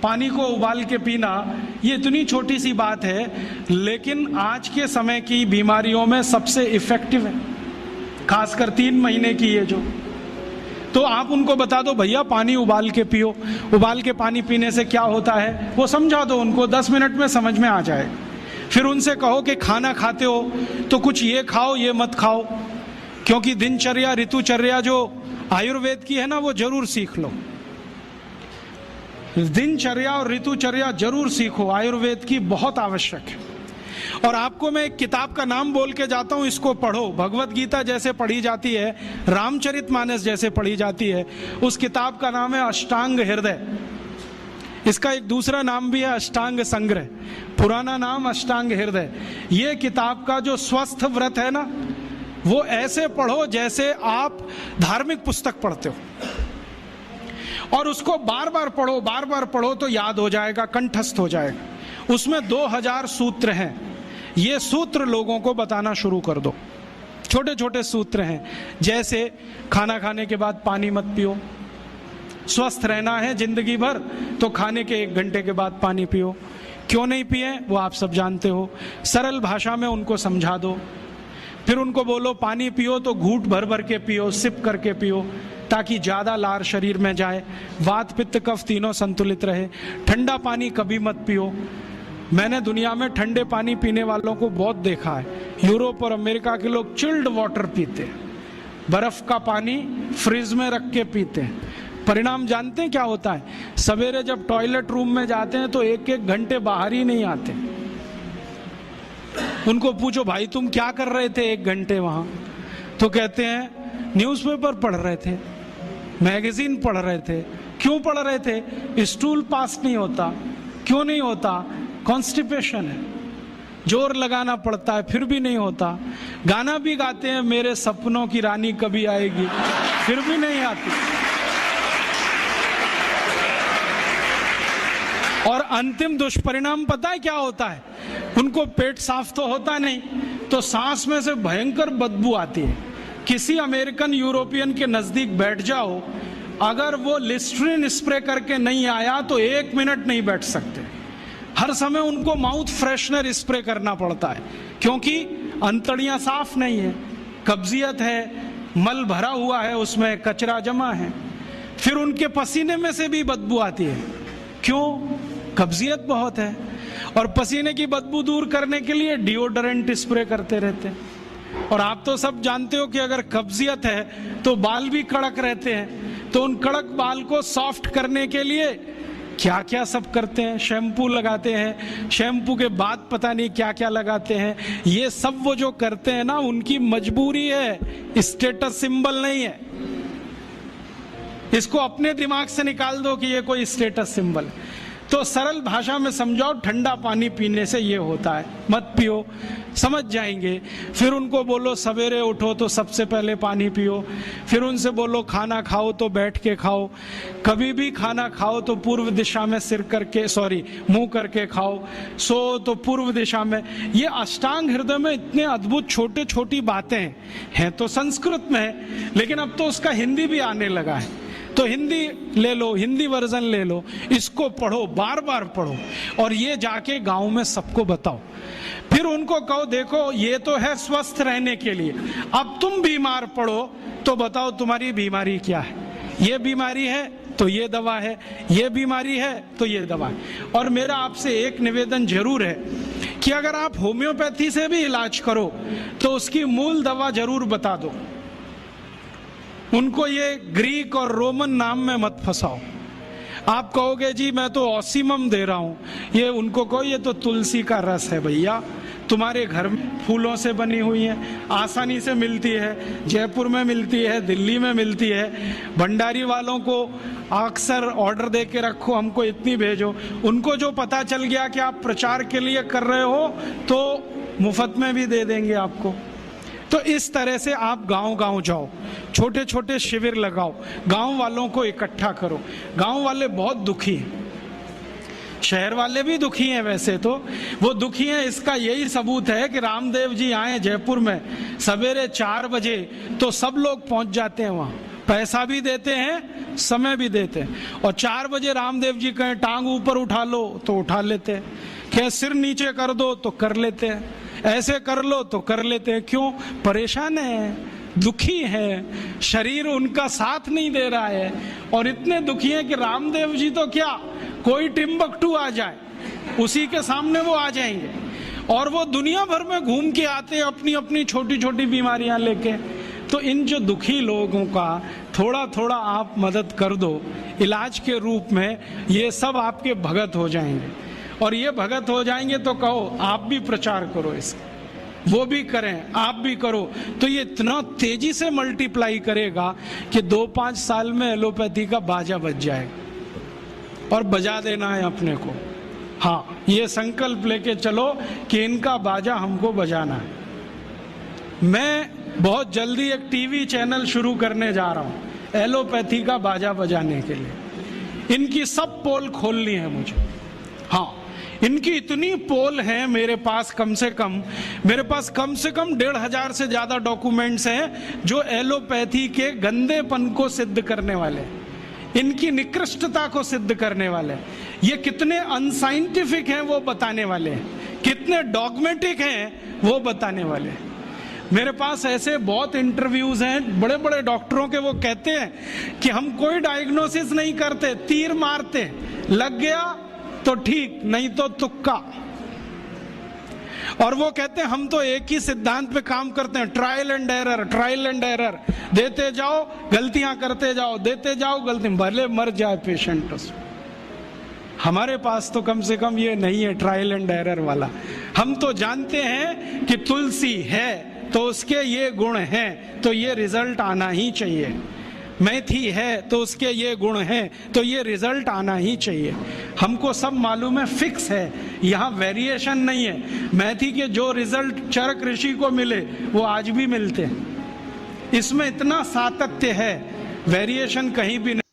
पानी को उबाल के पीना, ये इतनी छोटी सी बात है, लेकिन आज के समय की बीमारियों में सबसे इफेक्टिव है, खासकर 3 महीने की ये जो। तो आप उनको बता दो भैया पानी उबाल के पियो, उबाल के पानी पीने से क्या होता है वो समझा दो उनको, 10 मिनट में समझ में आ जाए। फिर उनसे कहो कि खाना खाते हो तो कुछ ये खाओ ये मत खाओ, क्योंकि दिनचर्या ऋतुचर्या जो आयुर्वेद की है ना वो जरूर सीख लो। दिनचर्या और ऋतुचर्या जरूर सीखो, आयुर्वेद की बहुत आवश्यक है। और आपको मैं एक किताब का नाम बोल के जाता हूं, इसको पढ़ो। भगवत गीता जैसे पढ़ी जाती है, रामचरितमानस जैसे पढ़ी जाती है, उस किताब का नाम है अष्टांग हृदय। इसका एक दूसरा नाम भी है अष्टांग संग्रह, पुराना नाम अष्टांग हृदय। ये किताब का जो स्वस्थ व्रत है ना, वो ऐसे पढ़ो जैसे आप धार्मिक पुस्तक पढ़ते हो, और उसको बार बार पढ़ो, बार बार पढ़ो तो याद हो जाएगा, कंठस्थ हो जाएगा। उसमें 2000 सूत्र हैं, ये सूत्र लोगों को बताना शुरू कर दो। छोटे छोटे सूत्र हैं, जैसे खाना खाने के बाद पानी मत पियो, स्वस्थ रहना है जिंदगी भर तो खाने के 1 घंटे के बाद पानी पियो। क्यों नहीं पिए वो आप सब जानते हो, सरल भाषा में उनको समझा दो। फिर उनको बोलो पानी पियो तो घूंट भर भर के पियो, सिप करके पियो, ताकि ज्यादा लार शरीर में जाए, वात पित्त कफ तीनों संतुलित रहे। ठंडा पानी कभी मत पियो। मैंने दुनिया में ठंडे पानी पीने वालों को बहुत देखा है। यूरोप और अमेरिका के लोग चिल्ड वाटर पीते हैं, बर्फ का पानी फ्रिज में रख के पीते हैं। परिणाम जानते हैं क्या होता है? सवेरे जब टॉयलेट रूम में जाते हैं तो 1-1 घंटे बाहर ही नहीं आते। उनको पूछो भाई तुम क्या कर रहे थे 1 घंटे वहां? तो कहते हैं न्यूज़पेपर पढ़ रहे थे, मैगजीन पढ़ रहे थे। क्यों पढ़ रहे थे? स्टूल पास नहीं होता। क्यों नहीं होता? कॉन्स्टिपेशन है, जोर लगाना पड़ता है फिर भी नहीं होता। गाना भी गाते हैं मेरे सपनों की रानी कभी आएगी, फिर भी नहीं आती। और अंतिम दुष्परिणाम पता है क्या होता है? उनको पेट साफ तो होता नहीं, तो सांस में से भयंकर बदबू आती है। किसी अमेरिकन यूरोपियन के नजदीक बैठ जाओ, अगर वो लिस्ट्रीन स्प्रे करके नहीं आया तो 1 मिनट नहीं बैठ सकते। हर समय उनको माउथ फ्रेशनर स्प्रे करना पड़ता है, क्योंकि अंतड़ियां साफ नहीं है, कब्जियत है, मल भरा हुआ है, उसमें कचरा जमा है। फिर उनके पसीने में से भी बदबू आती है। क्यों? कब्जियत बहुत है। और पसीने की बदबू दूर करने के लिए डिओडोरेंट स्प्रे करते रहते हैं। और आप तो सब जानते हो कि अगर कब्जियत है तो बाल भी कड़क रहते हैं, तो उन कड़क बाल को सॉफ्ट करने के लिए क्या क्या सब करते हैं। शैम्पू लगाते हैं, शैम्पू के बाद पता नहीं क्या क्या लगाते हैं। ये सब वो जो करते हैं ना, उनकी मजबूरी है, स्टेटस सिंबल नहीं है। इसको अपने दिमाग से निकाल दो कि ये कोई स्टेटस सिंबल है। तो सरल भाषा में समझाओ, ठंडा पानी पीने से ये होता है, मत पियो, समझ जाएंगे। फिर उनको बोलो सवेरे उठो तो सबसे पहले पानी पियो। फिर उनसे बोलो खाना खाओ तो बैठ के खाओ, कभी भी खाना खाओ तो पूर्व दिशा में मुंह करके खाओ, सो तो पूर्व दिशा में। ये अष्टांग हृदय में इतने अद्भुत छोटे छोटी बातें हैं तो संस्कृत में है, लेकिन अब तो उसका हिंदी भी आने लगा है। तो हिंदी ले लो, हिंदी वर्जन ले लो, इसको पढ़ो, बार बार पढ़ो, और ये जाके गांव में सबको बताओ। फिर उनको कहो देखो ये तो है स्वस्थ रहने के लिए, अब तुम बीमार पड़ो तो बताओ तुम्हारी बीमारी क्या है। ये बीमारी है तो ये दवा है, ये बीमारी है तो ये दवा है। और मेरा आपसे एक निवेदन जरूर है कि अगर आप होम्योपैथी से भी इलाज करो तो उसकी मूल दवा जरूर बता दो। उनको ये ग्रीक और रोमन नाम में मत फंसाओ। आप कहोगे जी मैं तो ऑसिमम दे रहा हूं, ये उनको कहो ये तो तुलसी का रस है भैया, तुम्हारे घर में फूलों से बनी हुई है, आसानी से मिलती है, जयपुर में मिलती है, दिल्ली में मिलती है। भंडारी वालों को अक्सर ऑर्डर दे के रखो, हमको इतनी भेजो। उनको जो पता चल गया कि आप प्रचार के लिए कर रहे हो तो मुफ्त में भी दे देंगे आपको। तो इस तरह से आप गांव गांव जाओ, छोटे छोटे शिविर लगाओ, गांव वालों को इकट्ठा करो। गांव वाले बहुत दुखी हैं, शहर वाले भी दुखी हैं, वैसे तो वो दुखी हैं। इसका यही सबूत है कि रामदेव जी आए जयपुर में सवेरे 4 बजे तो सब लोग पहुंच जाते हैं वहां, पैसा भी देते हैं, समय भी देते हैं। और 4 बजे रामदेव जी कहें टांग ऊपर उठा लो तो उठा लेते हैं, कहें सिर नीचे कर दो तो कर लेते हैं, ऐसे कर लो तो कर लेते हैं। क्यों? परेशान है, दुखी है, शरीर उनका साथ नहीं दे रहा है। और इतने दुखी हैं कि रामदेव जी तो क्या, कोई टिम्बकटू आ जाए उसी के सामने वो आ जाएंगे। और वो दुनिया भर में घूम के आते हैं अपनी अपनी छोटी छोटी बीमारियां लेके। तो इन जो दुखी लोगों का थोड़ा थोड़ा आप मदद कर दो इलाज के रूप में, ये सब आपके भगत हो जाएंगे। और ये भगत हो जाएंगे तो कहो आप भी प्रचार करो इसका, वो भी करें, आप भी करो, तो ये इतना तेजी से मल्टीप्लाई करेगा कि 2-5 साल में एलोपैथी का बाजा बज जाएगा। और बजा देना है अपने को। हाँ, ये संकल्प लेके चलो कि इनका बाजा हमको बजाना है। मैं बहुत जल्दी एक टीवी चैनल शुरू करने जा रहा हूं एलोपैथी का बाजा बजाने के लिए। इनकी सब पोल खोलनी है मुझे। हाँ, इनकी इतनी पोल है मेरे पास, कम से कम 1,500 से ज्यादा डॉक्यूमेंट्स हैं जो एलोपैथी के गंदेपन को सिद्ध करने वाले, इनकी निकृष्टता को सिद्ध करने वाले, ये कितने अनसाइंटिफिक हैं वो बताने वाले, कितने डॉगमेटिक हैं वो बताने वाले। मेरे पास ऐसे बहुत इंटरव्यूज हैं बड़े बड़े डॉक्टरों के, वो कहते हैं कि हम कोई डायग्नोसिस नहीं करते, तीर मारते, लग गया तो ठीक, नहीं तो तुक्का। और वो कहते हैं हम तो एक ही सिद्धांत पे काम करते हैं, trial and error, trial and error, देते जाओ गलतियां करते जाओ, देते जाओ गलती, भले मर जाए पेशेंट उसमें। हमारे पास तो कम से कम ये नहीं है ट्रायल एंड एरर वाला। हम तो जानते हैं कि तुलसी है तो उसके ये गुण हैं तो ये रिजल्ट आना ही चाहिए, मेथी है तो उसके ये गुण हैं तो ये रिजल्ट आना ही चाहिए। हमको सब मालूम है, फिक्स है, यहाँ वेरिएशन नहीं है। मेथी के जो रिजल्ट चरक ऋषि को मिले वो आज भी मिलते हैं। इसमें इतना सातत्य है, वेरिएशन कहीं भी नहीं।